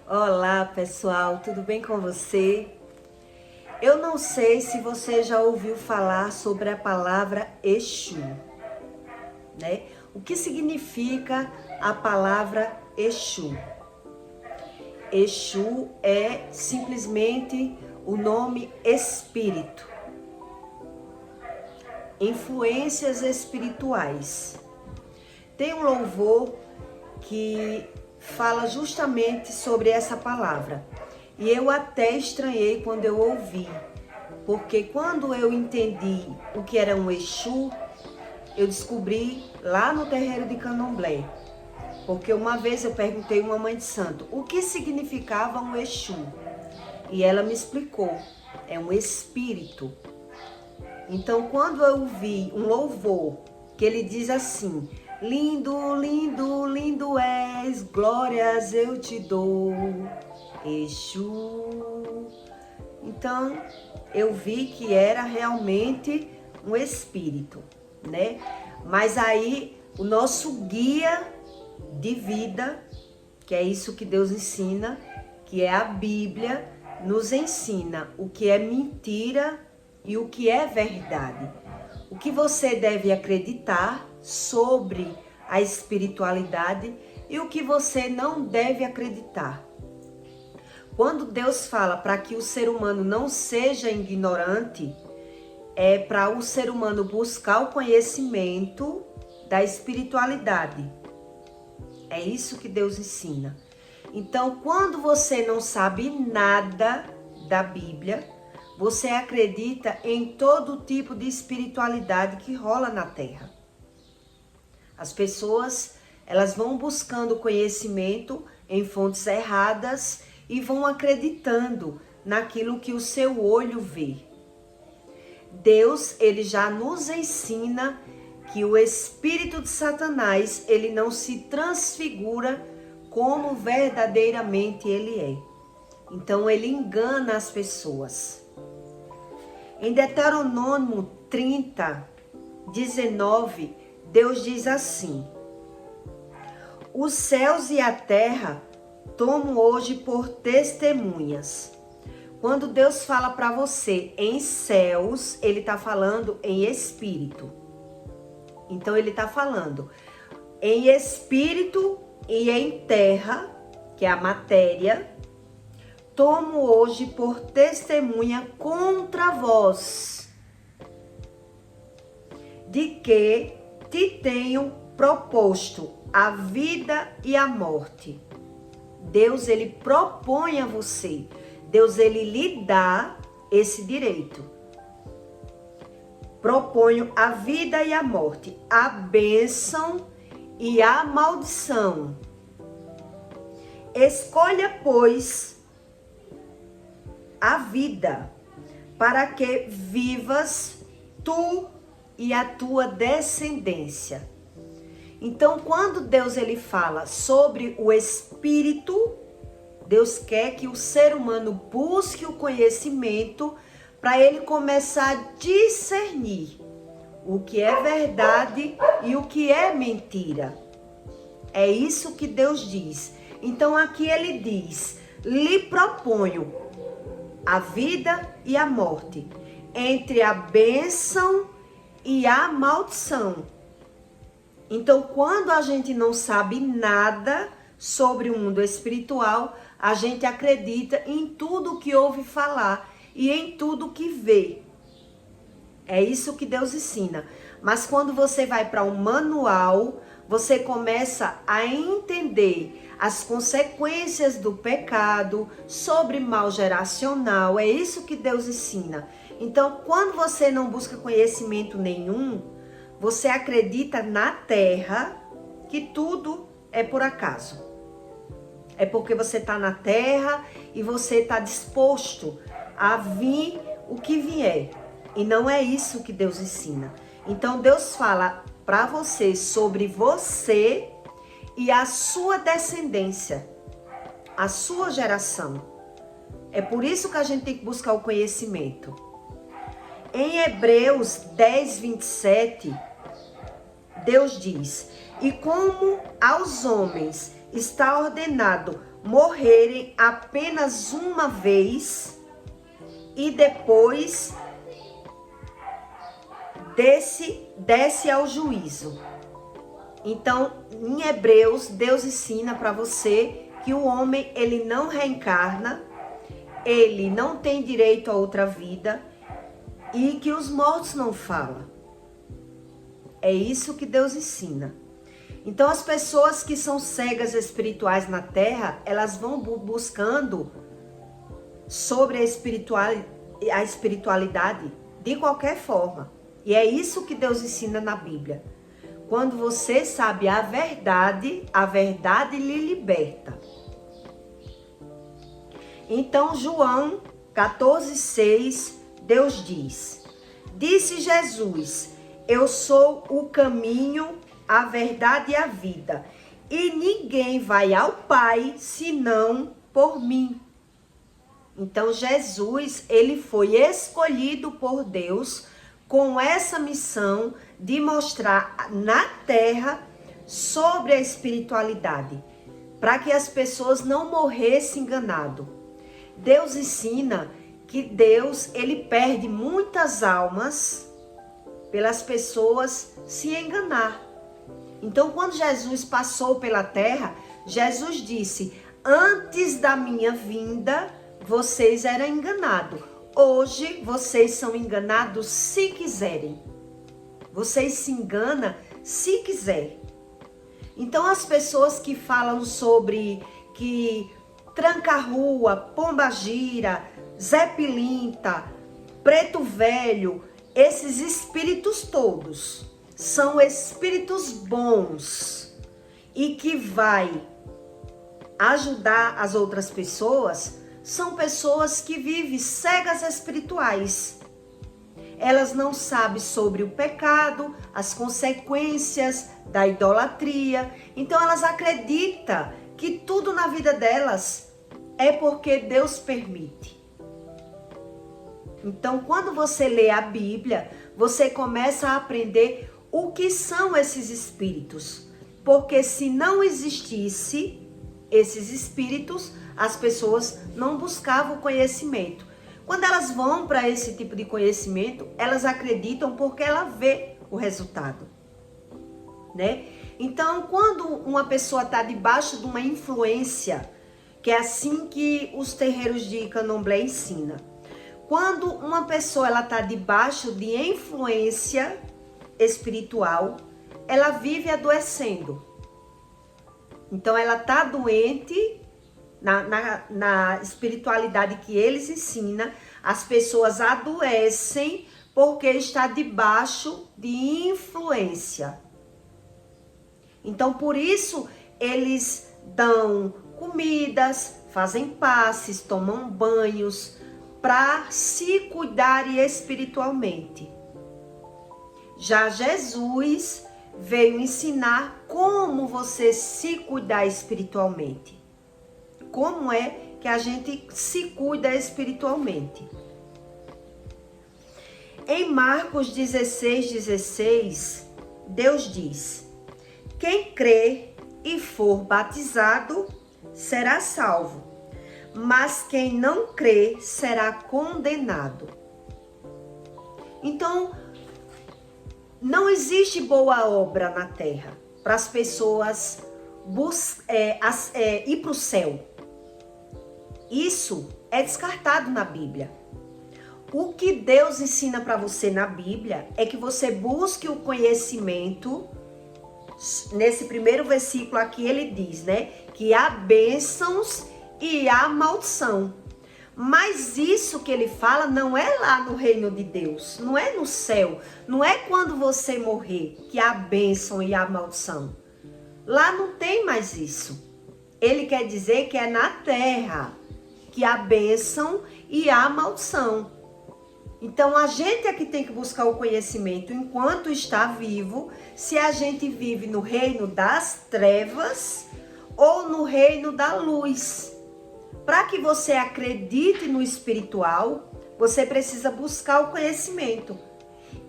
Olá pessoal, tudo bem com você? Eu não sei se você já ouviu falar sobre a palavra Exu, né? O que significa a palavra Exu? Exu é simplesmente o nome espírito, influências espirituais. Tem um louvor que fala justamente sobre essa palavra. E eu até estranhei quando eu ouvi, porque quando eu entendi o que era um Exu, eu descobri lá no terreiro de Candomblé. Porque uma vez eu perguntei a uma mãe de santo o que significava um Exu. E ela me explicou, é um espírito. Então quando eu vi um louvor que ele diz assim: lindo, lindo, lindo és, glórias eu te dou, Exu. Então, eu vi que era realmente um espírito, né? Mas aí, o nosso guia de vida, que é isso que Deus ensina, que é a Bíblia, nos ensina o que é mentira e o que é verdade. O que você deve acreditar sobre a espiritualidade e o que você não deve acreditar. Quando Deus fala para que o ser humano não seja ignorante, é para o ser humano buscar o conhecimento da espiritualidade. É isso que Deus ensina. Então, quando você não sabe nada da Bíblia, você acredita em todo tipo de espiritualidade que rola na Terra. As pessoas, elas vão buscando conhecimento em fontes erradas e vão acreditando naquilo que o seu olho vê. Deus, ele já nos ensina que o espírito de Satanás, ele não se transfigura como verdadeiramente ele é. Então, ele engana as pessoas. Em Deuteronômio 30, 19, Deus diz assim: os céus e a terra tomo hoje por testemunhas. Quando Deus fala para você em céus, ele está falando em espírito. Então ele está falando em espírito e em terra, que é a matéria. Tomo hoje por testemunha contra vós, de que te tenho proposto a vida e a morte. Deus, ele propõe a você. Deus, ele lhe dá esse direito. Proponho a vida e a morte, a bênção e a maldição. Escolha, pois, a vida, para que vivas tu e a tua descendência. Então, quando Deus ele fala sobre o espírito, Deus quer que o ser humano busque o conhecimento para ele começar a discernir o que é verdade e o que é mentira. É isso que Deus diz. Então, aqui ele diz: lhe proponho a vida e a morte, entre a bênção e a maldição. Então, quando a gente não sabe nada sobre o mundo espiritual, a gente acredita em tudo que ouve falar e em tudo que vê. É isso que Deus ensina. Mas quando você vai para um manual, você começa a entender as consequências do pecado, sobre mal geracional. É isso que Deus ensina. Então, quando você não busca conhecimento nenhum, você acredita na terra que tudo é por acaso. É porque você está na terra e você está disposto a vir o que vier. E não é isso que Deus ensina. Então Deus fala para você sobre você e a sua descendência, a sua geração. É por isso que a gente tem que buscar o conhecimento. Em Hebreus 10, 27, Deus diz: e como aos homens está ordenado morrerem apenas uma vez e depois desce ao juízo. Então, em Hebreus, Deus ensina para você que o homem, ele não reencarna, ele não tem direito a outra vida e que os mortos não falam. É isso que Deus ensina. Então, as pessoas que são cegas espirituais na Terra, elas vão buscando sobre a espiritualidade de qualquer forma. E é isso que Deus ensina na Bíblia. Quando você sabe a verdade lhe liberta. Então, João 14,6, Deus diz: disse Jesus, eu sou o caminho, a verdade e a vida, e ninguém vai ao Pai senão por mim. Então, Jesus, ele foi escolhido por Deus com essa missão de mostrar na Terra sobre a espiritualidade, para que as pessoas não morressem enganadas. Deus ensina que Deus, ele perde muitas almas pelas pessoas se enganar. Então, quando Jesus passou pela Terra, Jesus disse: antes da minha vinda, vocês eram enganados. Hoje, vocês são enganados se quiserem. Vocês se enganam se quiser. Então, as pessoas que falam sobre que Tranca-Rua, Pombagira, Zé Pilinta, Preto Velho, esses espíritos todos são espíritos bons e que vai ajudar as outras pessoas, são pessoas que vivem cegas espirituais. Elas não sabem sobre o pecado, as consequências da idolatria. Então elas acreditam que tudo na vida delas é porque Deus permite. Então, quando você lê a Bíblia, você começa a aprender o que são esses espíritos. Porque se não existisse esses espíritos, as pessoas não buscavam conhecimento. Quando elas vão para esse tipo de conhecimento, elas acreditam porque ela vê o resultado, né? Então, quando uma pessoa está debaixo de uma influência, que é assim que os terreiros de Candomblé ensinam, quando uma pessoa está debaixo de influência espiritual, ela vive adoecendo. Então, ela está doente. Na espiritualidade que eles ensinam, as pessoas adoecem porque está debaixo de influência. Então, por isso, eles dão comidas, fazem passes, tomam banhos, para se cuidarem espiritualmente. Já Jesus veio ensinar como você se cuidar espiritualmente. Como é que a gente se cuida espiritualmente? Em Marcos 16:16, Deus diz: quem crê e for batizado será salvo, mas quem não crê será condenado. Então, não existe boa obra na terra para as pessoas ir para o céu. Isso é descartado na Bíblia. O que Deus ensina para você na Bíblia é que você busque o conhecimento. Nesse primeiro versículo aqui ele diz, né, que há bênçãos e há maldição. Mas isso que ele fala não é lá no reino de Deus, não é no céu, não é quando você morrer que há bênção e há maldição. Lá não tem mais isso. Ele quer dizer que é na terra que há bênção e há maldição. Então, a gente é que tem que buscar o conhecimento enquanto está vivo, se a gente vive no reino das trevas ou no reino da luz. Para que você acredite no espiritual, você precisa buscar o conhecimento.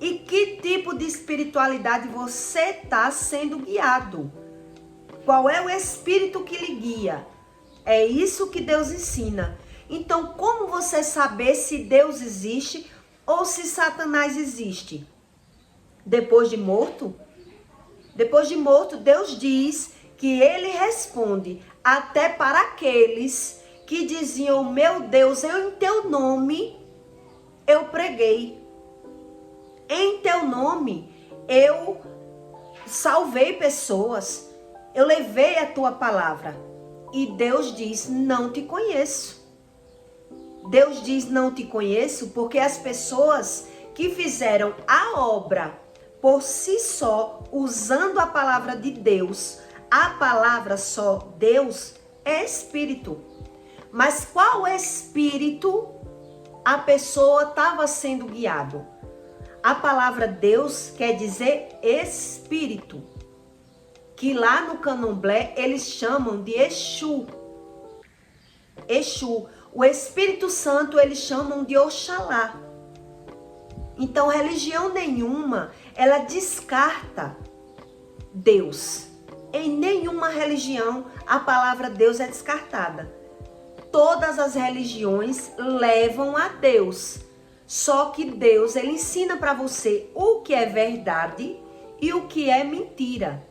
E que tipo de espiritualidade você está sendo guiado? Qual é o espírito que lhe guia? É isso que Deus ensina. Então, como você saber se Deus existe ou se Satanás existe? Depois de morto? Depois de morto, Deus diz que ele responde até para aqueles que diziam: meu Deus, eu em teu nome eu preguei. Em teu nome eu salvei pessoas. Eu levei a tua palavra. E Deus diz: não te conheço. Deus diz: não te conheço porque as pessoas que fizeram a obra por si só, usando a palavra de Deus, a palavra só Deus, é espírito. Mas qual espírito a pessoa estava sendo guiado? A palavra Deus quer dizer espírito, que lá no candomblé eles chamam de Exu. Exu. O Espírito Santo eles chamam de Oxalá. Então, religião nenhuma, ela descarta Deus. Em nenhuma religião a palavra Deus é descartada. Todas as religiões levam a Deus. Só que Deus, ele ensina para você o que é verdade e o que é mentira.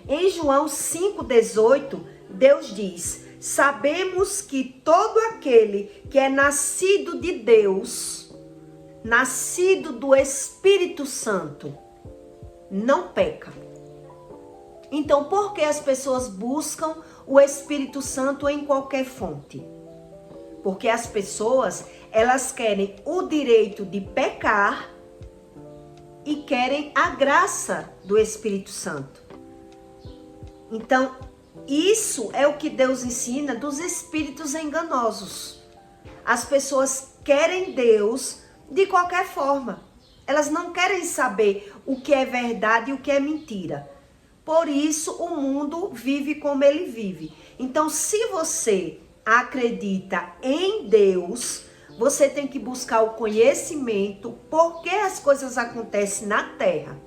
Em João 5,18, Deus diz: sabemos que todo aquele que é nascido de Deus, nascido do Espírito Santo, não peca. Então, por que as pessoas buscam o Espírito Santo em qualquer fonte? Porque as pessoas, elas querem o direito de pecar e querem a graça do Espírito Santo. Então, isso é o que Deus ensina dos espíritos enganosos. As pessoas querem Deus de qualquer forma. Elas não querem saber o que é verdade e o que é mentira. Por isso, o mundo vive como ele vive. Então, se você acredita em Deus, você tem que buscar o conhecimento, por que as coisas acontecem na Terra.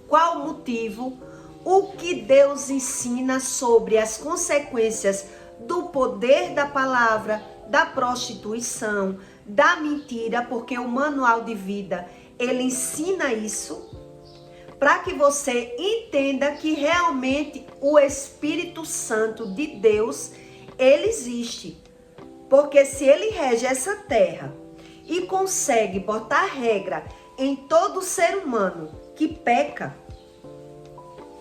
Qual o motivo? O que Deus ensina sobre as consequências do poder da palavra, da prostituição, da mentira, porque o manual de vida, ele ensina isso, para que você entenda que realmente o Espírito Santo de Deus, ele existe. Porque se ele rege essa terra e consegue botar regra em todo ser humano que peca,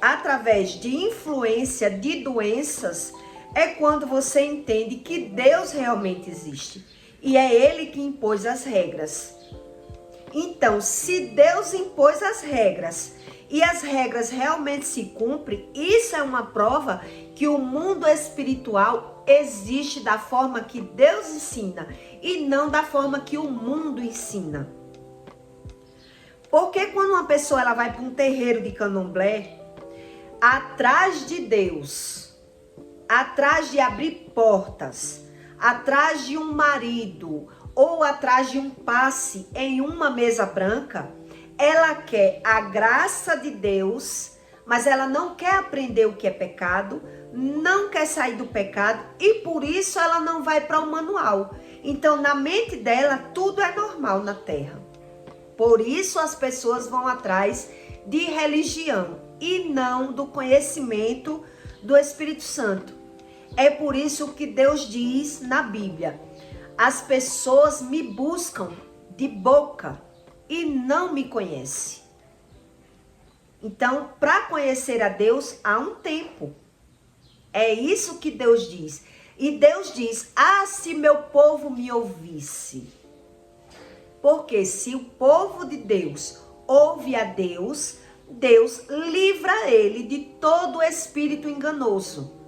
através de influência de doenças, é quando você entende que Deus realmente existe. E é ele que impôs as regras. Então, se Deus impôs as regras e as regras realmente se cumprem, isso é uma prova que o mundo espiritual existe da forma que Deus ensina e não da forma que o mundo ensina. Porque quando uma pessoa ela vai para um terreiro de candomblé, atrás de Deus, atrás de abrir portas, atrás de um marido ou atrás de um passe em uma mesa branca, ela quer a graça de Deus, mas ela não quer aprender o que é pecado, não quer sair do pecado e por isso ela não vai para o manual. Então, na mente dela, tudo é normal na terra. Por isso as pessoas vão atrás de religião e não do conhecimento do Espírito Santo. É por isso que Deus diz na Bíblia: as pessoas me buscam de boca e não me conhecem. Então, para conhecer a Deus, há um tempo. É isso que Deus diz. E Deus diz: ah, se meu povo me ouvisse. Porque se o povo de Deus ouve a Deus, Deus livra ele de todo espírito enganoso.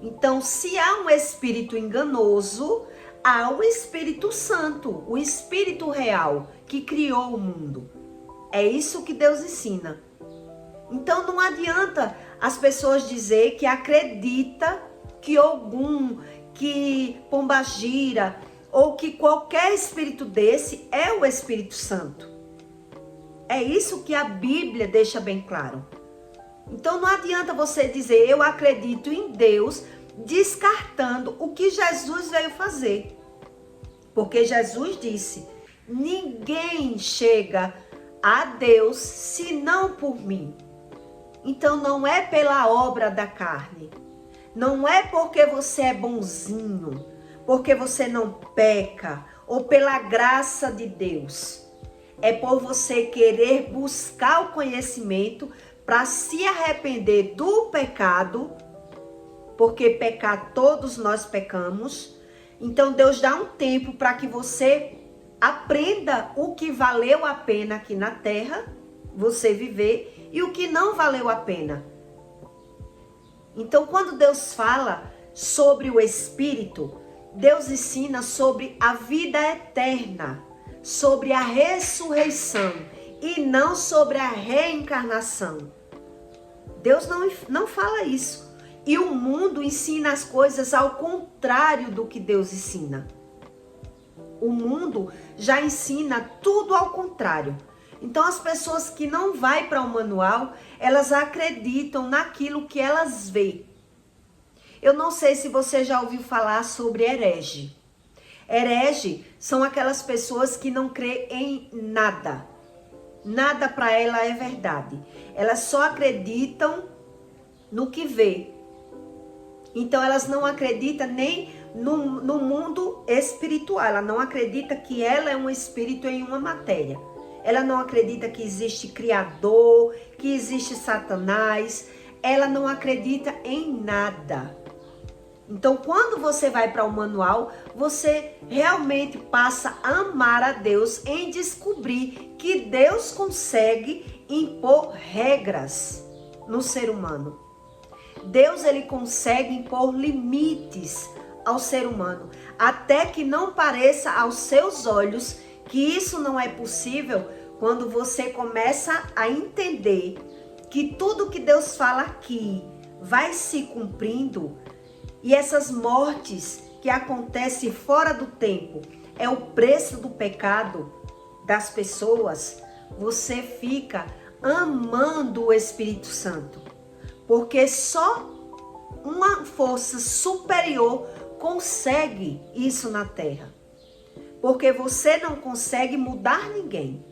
Então, se há um espírito enganoso, há o Espírito Santo, o Espírito real que criou o mundo. É isso que Deus ensina. Então, não adianta as pessoas dizer que acredita que Ogum, que Pombagira ou que qualquer espírito desse é o Espírito Santo. É isso que a Bíblia deixa bem claro. Então não adianta você dizer eu acredito em Deus, descartando o que Jesus veio fazer. Porque Jesus disse: ninguém chega a Deus senão por mim. Então não é pela obra da carne. Não é porque você é bonzinho, porque você não peca, ou pela graça de Deus. É por você querer buscar o conhecimento para se arrepender do pecado, porque pecar todos nós pecamos. Então Deus dá um tempo para que você aprenda o que valeu a pena aqui na terra, você viver, e o que não valeu a pena. Então quando Deus fala sobre o Espírito, Deus ensina sobre a vida eterna, sobre a ressurreição e não sobre a reencarnação. Deus não fala isso. E o mundo ensina as coisas ao contrário do que Deus ensina. O mundo já ensina tudo ao contrário. Então as pessoas que não vai para o manual, elas acreditam naquilo que elas veem. Eu não sei se você já ouviu falar sobre herege. Herege são aquelas pessoas que não creem em nada. Nada para ela é verdade. Elas só acreditam no que vê. Então elas não acreditam nem no mundo espiritual. Ela não acredita que ela é um espírito em uma matéria. Ela não acredita que existe Criador, que existe Satanás. Ela não acredita em nada. Então, quando você vai para o manual, você realmente passa a amar a Deus em descobrir que Deus consegue impor regras no ser humano. Deus, ele consegue impor limites ao ser humano, até que não pareça aos seus olhos que isso não é possível. Quando você começa a entender que tudo que Deus fala aqui vai se cumprindo, e essas mortes que acontecem fora do tempo é o preço do pecado das pessoas, você fica amando o Espírito Santo. Porque só uma força superior consegue isso na terra. Porque você não consegue mudar ninguém.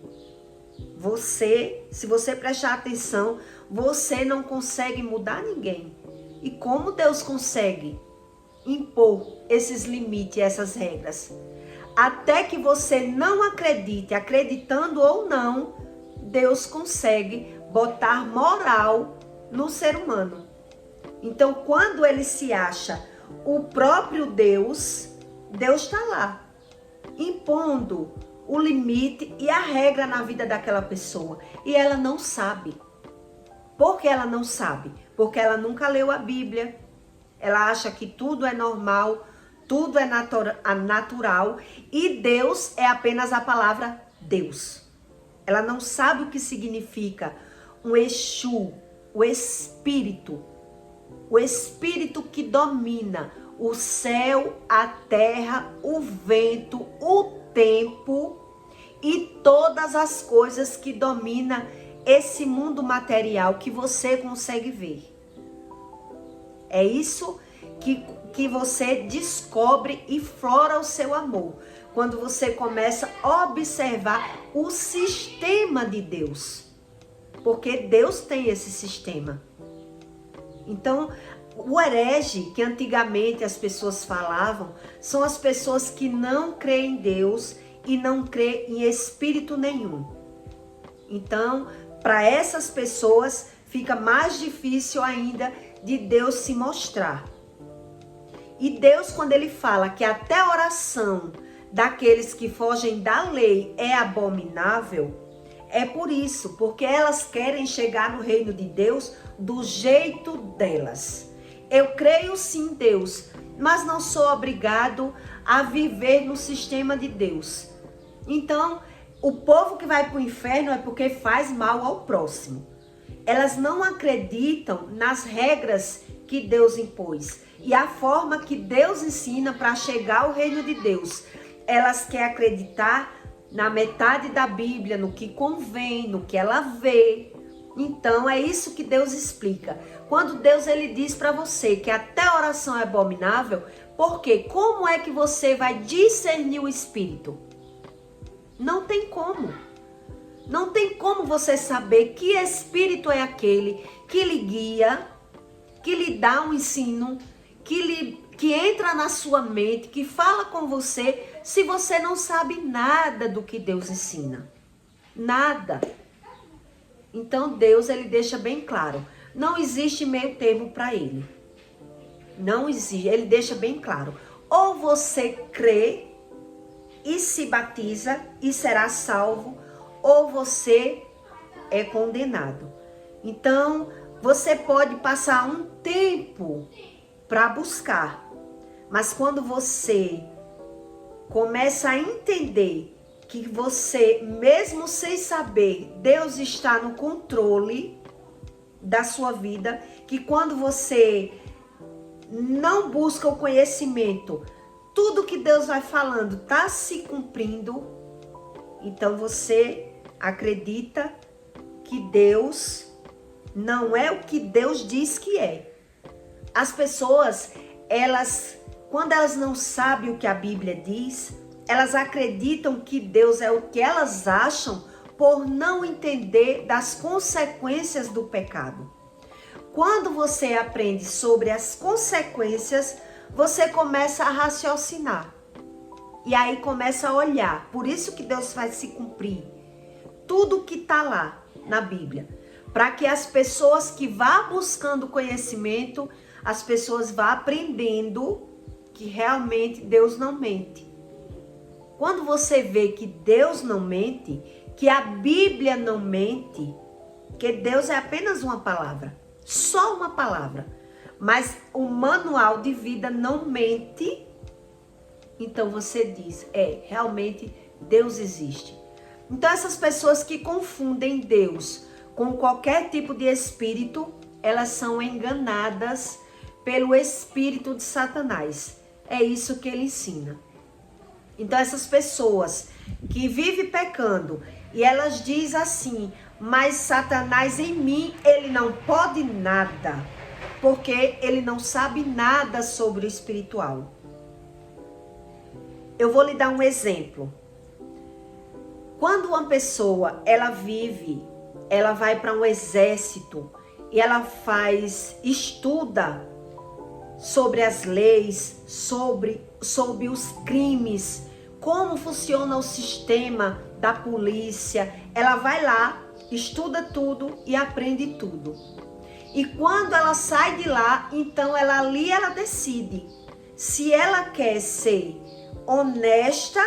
Se você prestar atenção, você não consegue mudar ninguém. E como Deus consegue impor esses limites, essas regras? Até que você não acredite, acreditando ou não, Deus consegue botar moral no ser humano. Então, quando ele se acha o próprio Deus, Deus está lá, impondo o limite e a regra na vida daquela pessoa. E ela não sabe. Por que ela não sabe? Porque ela nunca leu a Bíblia. Ela acha que tudo é normal, tudo é natural. E Deus é apenas a palavra Deus. Ela não sabe o que significa um Exu, o Espírito que domina o céu, a terra, o vento, o tempo e todas as coisas que dominam esse mundo material que você consegue ver. É isso que você descobre e flora o seu amor, quando você começa a observar o sistema de Deus. Porque Deus tem esse sistema. Então, o herege, que antigamente as pessoas falavam, são as pessoas que não creem em Deus e não creem em espírito nenhum. Então, para essas pessoas, fica mais difícil ainda de Deus se mostrar. E Deus, quando ele fala que até a oração daqueles que fogem da lei é abominável, é por isso, porque elas querem chegar no reino de Deus do jeito delas. Eu creio sim em Deus, mas não sou obrigado a viver no sistema de Deus. Então, o povo que vai para o inferno é porque faz mal ao próximo. Elas não acreditam nas regras que Deus impôs e a forma que Deus ensina para chegar ao reino de Deus. Elas querem acreditar na metade da Bíblia, no que convém, no que ela vê. Então é isso que Deus explica. Quando Deus ele diz para você que até a oração é abominável, porque como é que você vai discernir o espírito? Não tem como. Não tem como você saber que espírito é aquele que lhe guia, que lhe dá um ensino, que entra na sua mente, que fala com você, se você não sabe nada do que Deus ensina. Nada. Então Deus ele deixa bem claro, não existe meio termo para ele. Não existe, ele deixa bem claro. Ou você crê e se batiza e será salvo, ou você é condenado. Então, você pode passar um tempo para buscar, mas quando você começa a entender que você, mesmo sem saber, Deus está no controle da sua vida, que quando você não busca o conhecimento, tudo que Deus vai falando está se cumprindo, então você acredita que Deus não é o que Deus diz que é. As pessoas, quando elas não sabem o que a Bíblia diz, elas acreditam que Deus é o que elas acham por não entender das consequências do pecado. Quando você aprende sobre as consequências, você começa a raciocinar. E aí começa a olhar. Por isso que Deus faz se cumprir tudo que está lá na Bíblia. Para que as pessoas que vão buscando conhecimento, as pessoas vão aprendendo que realmente Deus não mente. Quando você vê que Deus não mente, que a Bíblia não mente, que Deus é apenas uma palavra, só uma palavra, mas o manual de vida não mente, então você diz, realmente Deus existe. Então essas pessoas que confundem Deus com qualquer tipo de espírito, elas são enganadas pelo espírito de Satanás. É isso que ele ensina. Então essas pessoas que vivem pecando e elas dizem assim, mas Satanás em mim, ele não pode nada, porque ele não sabe nada sobre o espiritual. Eu vou lhe dar um exemplo. Quando uma pessoa, ela vai para um exército e ela estuda sobre as leis, sobre os crimes, como funciona o sistema da polícia, ela vai lá, estuda tudo e aprende tudo. E quando ela sai de lá, então ela decide se ela quer ser honesta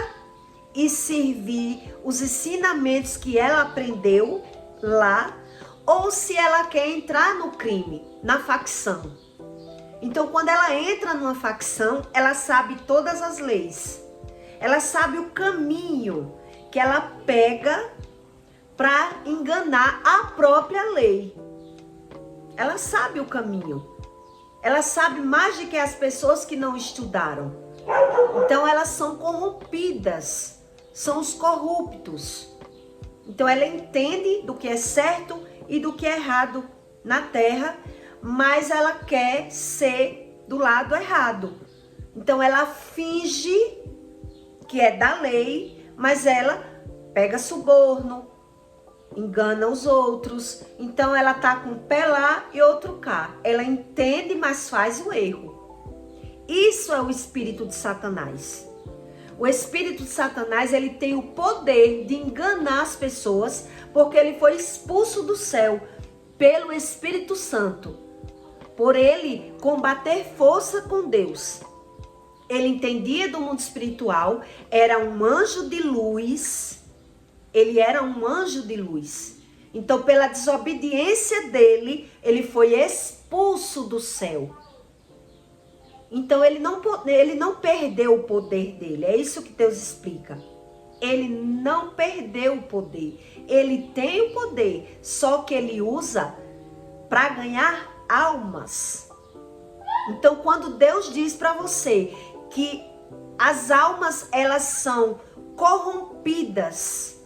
e servir os ensinamentos que ela aprendeu lá, ou se ela quer entrar no crime, na facção. Então, quando ela entra numa facção, ela sabe todas as leis. Ela sabe o caminho que ela pega para enganar a própria lei. Ela sabe o caminho. Ela sabe mais do que as pessoas que não estudaram. Então, elas são corrompidas. São os corruptos. Então ela entende do que é certo e do que é errado na terra, mas ela quer ser do lado errado. Então ela finge que é da lei, mas ela pega suborno, engana os outros. Então ela tá com um pé lá e outro cá. Ela entende, mas faz o erro. Isso é o espírito de Satanás. O espírito de Satanás, ele tem o poder de enganar as pessoas, porque ele foi expulso do céu pelo Espírito Santo. Por ele combater força com Deus. Ele entendia do mundo espiritual, era um anjo de luz. Ele era um anjo de luz. Então, pela desobediência dele, ele foi expulso do céu. Então, ele não perdeu o poder dele. É isso que Deus explica. Ele não perdeu o poder. Ele tem o poder, só que ele usa para ganhar almas. Então, quando Deus diz para você que as almas, elas são corrompidas.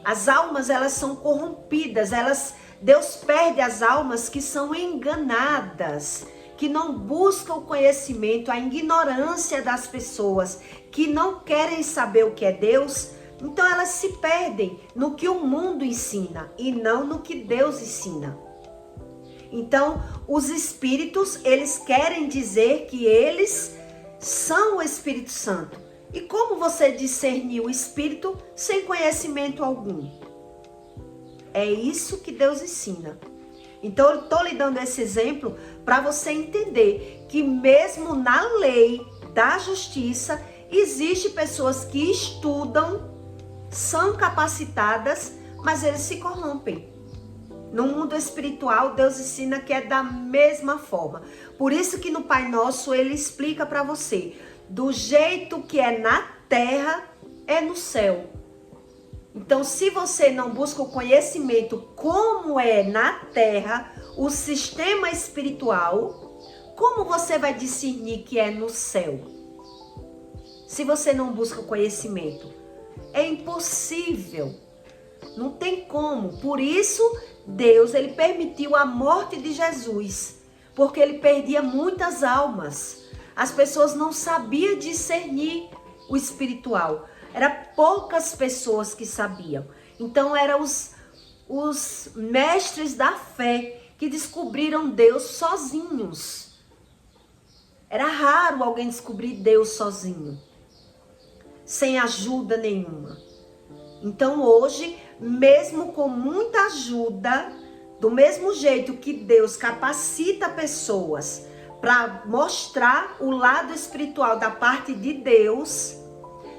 As almas, elas são corrompidas. Elas Deus perde as almas que são enganadas, que não buscam o conhecimento, a ignorância das pessoas, que não querem saber o que é Deus. Então elas se perdem no que o mundo ensina e não no que Deus ensina. Então, os espíritos, eles querem dizer que eles são o Espírito Santo. E como você discernir o Espírito sem conhecimento algum? É isso que Deus ensina. Então, eu estou lhe dando esse exemplo para você entender que mesmo na lei da justiça, existem pessoas que estudam, são capacitadas, mas eles se corrompem. No mundo espiritual, Deus ensina que é da mesma forma. Por isso que no Pai Nosso, ele explica para você, do jeito que é na terra, é no céu. Então, se você não busca o conhecimento como é na terra, o sistema espiritual, como você vai discernir que é no céu? Se você não busca o conhecimento, é impossível. Não tem como. Por isso, Deus, ele permitiu a morte de Jesus, porque ele perdia muitas almas. As pessoas não sabiam discernir o espiritual. Eram poucas pessoas que sabiam. Então, eram os mestres da fé que descobriram Deus sozinhos. Era raro alguém descobrir Deus sozinho, sem ajuda nenhuma. Então, hoje, mesmo com muita ajuda, do mesmo jeito que Deus capacita pessoas para mostrar o lado espiritual da parte de Deus,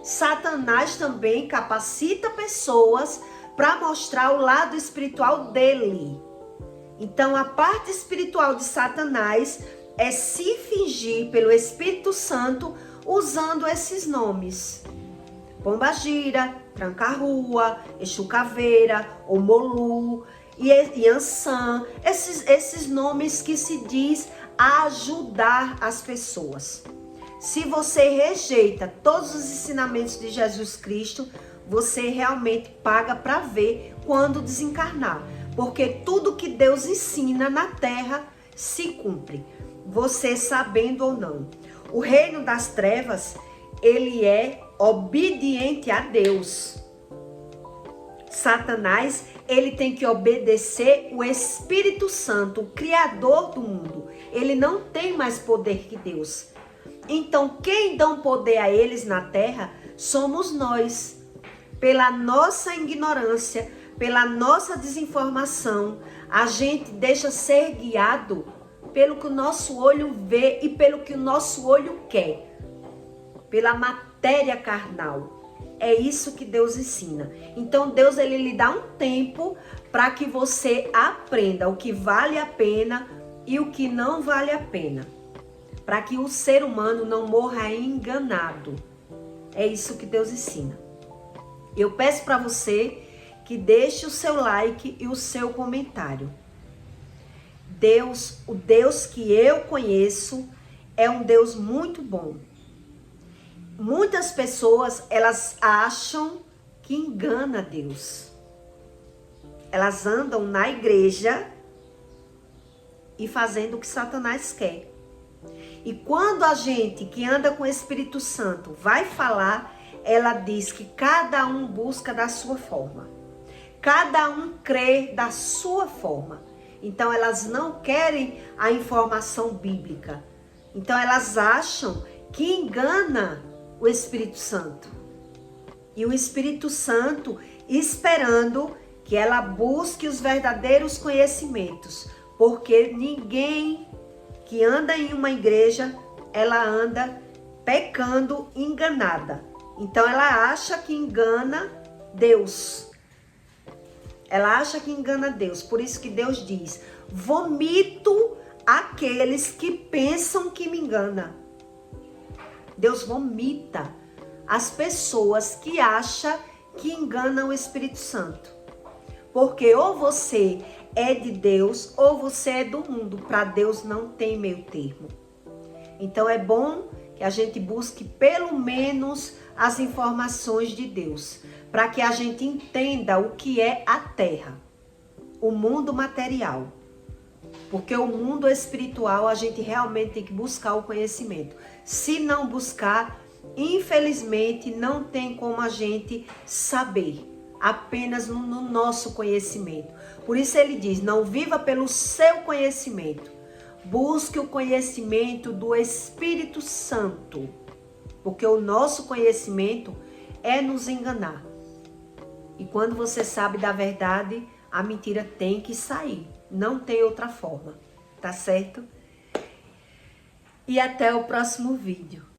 Satanás também capacita pessoas para mostrar o lado espiritual dele. Então, a parte espiritual de Satanás é se fingir pelo Espírito Santo usando esses nomes. Pombagira, Tranca-Rua, Exu Caveira, Omolu, Yansan, esses nomes que se diz ajudar as pessoas. Se você rejeita todos os ensinamentos de Jesus Cristo, você realmente paga para ver quando desencarnar. Porque tudo que Deus ensina na terra se cumpre, você sabendo ou não. O reino das trevas, ele é obediente a Deus. Satanás, ele tem que obedecer o Espírito Santo, o Criador do mundo. Ele não tem mais poder que Deus. Então, quem dá poder a eles na terra somos nós. Pela nossa ignorância, pela nossa desinformação, a gente deixa ser guiado pelo que o nosso olho vê e pelo que o nosso olho quer. Pela matéria carnal. É isso que Deus ensina. Então Deus, ele lhe dá um tempo para que você aprenda o que vale a pena e o que não vale a pena. Para que o ser humano não morra enganado. É isso que Deus ensina. Eu peço para você que deixe o seu like e o seu comentário. Deus, o Deus que eu conheço, é um Deus muito bom. Muitas pessoas, elas acham que engana Deus. Elas andam na igreja e fazendo o que Satanás quer. E quando a gente que anda com o Espírito Santo vai falar, ela diz que cada um busca da sua forma. Cada um crê da sua forma. Então elas não querem a informação bíblica. Então elas acham que engana o Espírito Santo. E o Espírito Santo esperando que ela busque os verdadeiros conhecimentos. Porque ninguém que anda em uma igreja, ela anda pecando enganada. Então ela acha que engana Deus. Ela acha que engana Deus. Por isso que Deus diz: vomito aqueles que pensam que me enganam. Deus vomita as pessoas que acham que enganam o Espírito Santo. Porque ou você é de Deus ou você é do mundo. Para Deus não tem meio termo. Então é bom que a gente busque pelo menos as informações de Deus. Para que a gente entenda o que é a terra. o mundo material. Porque o mundo espiritual a gente realmente tem que buscar o conhecimento. Se não buscar, infelizmente não tem como a gente saber, apenas no nosso conhecimento. Por isso ele diz, não viva pelo seu conhecimento, busque o conhecimento do Espírito Santo, porque o nosso conhecimento é nos enganar. E quando você sabe da verdade, a mentira tem que sair, não tem outra forma, tá certo? E até o próximo vídeo.